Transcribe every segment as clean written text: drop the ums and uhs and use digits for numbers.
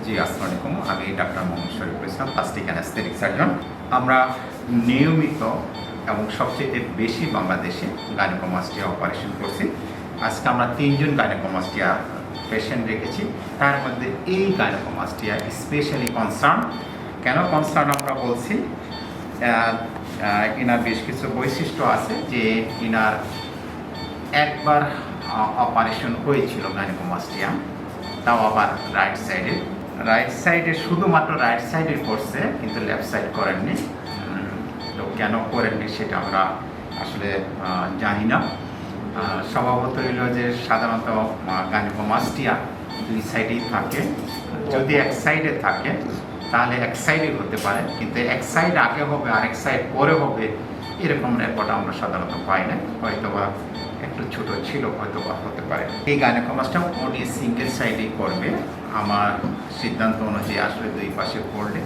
জি, আসসালামু আলাইকুম। আমি doctor Mohammad Shariful Islam, plastic anaesthetic surgeon. আমরা নিয়মিত এবং সবচেয়ে বেশি বাংলাদেশে গাইনোকোমাস্টিয়া অপারেশন করছি। আজকে আমরা 3 জন গাইনোকোমাস্টিয়া পেশেন্ট রেখেছি। তার মধ্যে এই গাইনোকোমাস্টিয়া স্পেশালি কনসার্ন। কেন কনসার্ন আমরা বলছি? এনার বেশ কিছু বৈশিষ্ট্য আছে যে এনার একবার অপারেশন হয়েছিল গাইনোকোমাস্টিয়া, তাও আবার রাইট সাইডে শুধুমাত্র রাইট সাইডে করছে, কিন্তু লেফট সাইড করেননি। তো কেন করেননি সেটা আমরা আসলে জানি না। স্বভাবত হইল যে সাধারণত গাইনোকোমাস্টিয়া 2 সাইডেই থাকে। যদি এক সাইডে থাকে তাহলে এক সাইডে হতে পারে, কিন্তু এক সাইড আগে হবে আর এক সাইড পরে হবে, এরকম রেকর্ড আমরা সাধারণত পাই না। হয়তোবা একটু ছোট ছিল, হয়তো বা হতে পারে। এই গাইনোকোমাস্টিয়া উনি সিঙ্গেল সাইডেই করবে। আমার সিদ্ধান্ত অনুযায়ী আসলে 2 পাশে করলে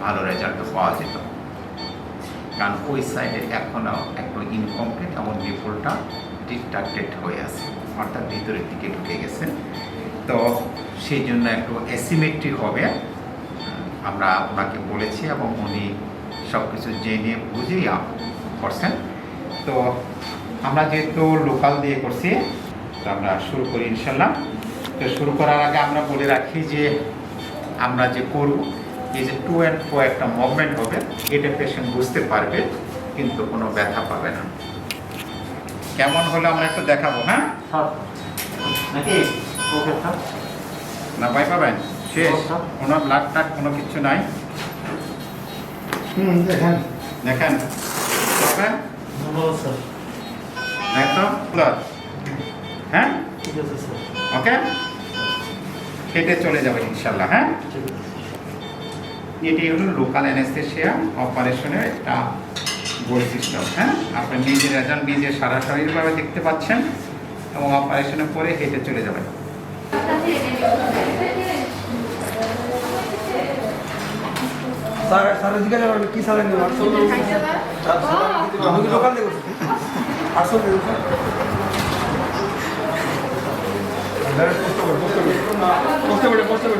ভালো রেজাল্ট পাওয়া যেত, কারণ ওই সাইডে এখনও একটু ইনকমপ্লিট এবং নিপুলটা ডিস্ট্রাক্টেড হয়ে আছে, অর্থাৎ ভিতরের দিকে ঢুকে গেছে। তো সেই জন্য একটু অ্যাসিমেট্রি হবে আমরা ওনাকে বলেছি, এবং উনি সব কিছু জেনে বুঝেই করছেন। তো আমরা যেহেতু লোকাল দিয়ে করছি, তো আমরা শুরু করি ইনশাল্লাহ। তো শুরু করার আগে আমরা বলে রাখি যে আমরা যে করব, এই যে টু অ্যান্ড ফ্রো একটা মুভমেন্ট হবে, এটা পেশেন্ট বুঝতে পারবে, কিন্তু কোনো ব্যথা পাবে না। কেমন হলো আমরা একটু দেখাবো, হ্যাঁ নাকি? না ভয় পাবেন? শেষ, কোনো ব্লাড টাড কোনো কিছু নাই। দেখেন দেখেন হ্যাঁ, ওকে, কেটে চলে যাবে ইনশাল্লাহ। হ্যাঁ, এটি হলো লোকাল অ্যানেস্থেসিয়া অপারেশনের একটা বৈশিষ্ট্য। হ্যাঁ, আপনি নিজের রেজাল্ট নিজে সরাসরিভাবে দেখতে পাচ্ছেন, এবং অপারেশনের পরে হেঁটে চলে যাবেন। স্যারের দিকে যাবেন কি স্যারের নেব আমি কি লোকাল দেবো আসলে বসতে পারে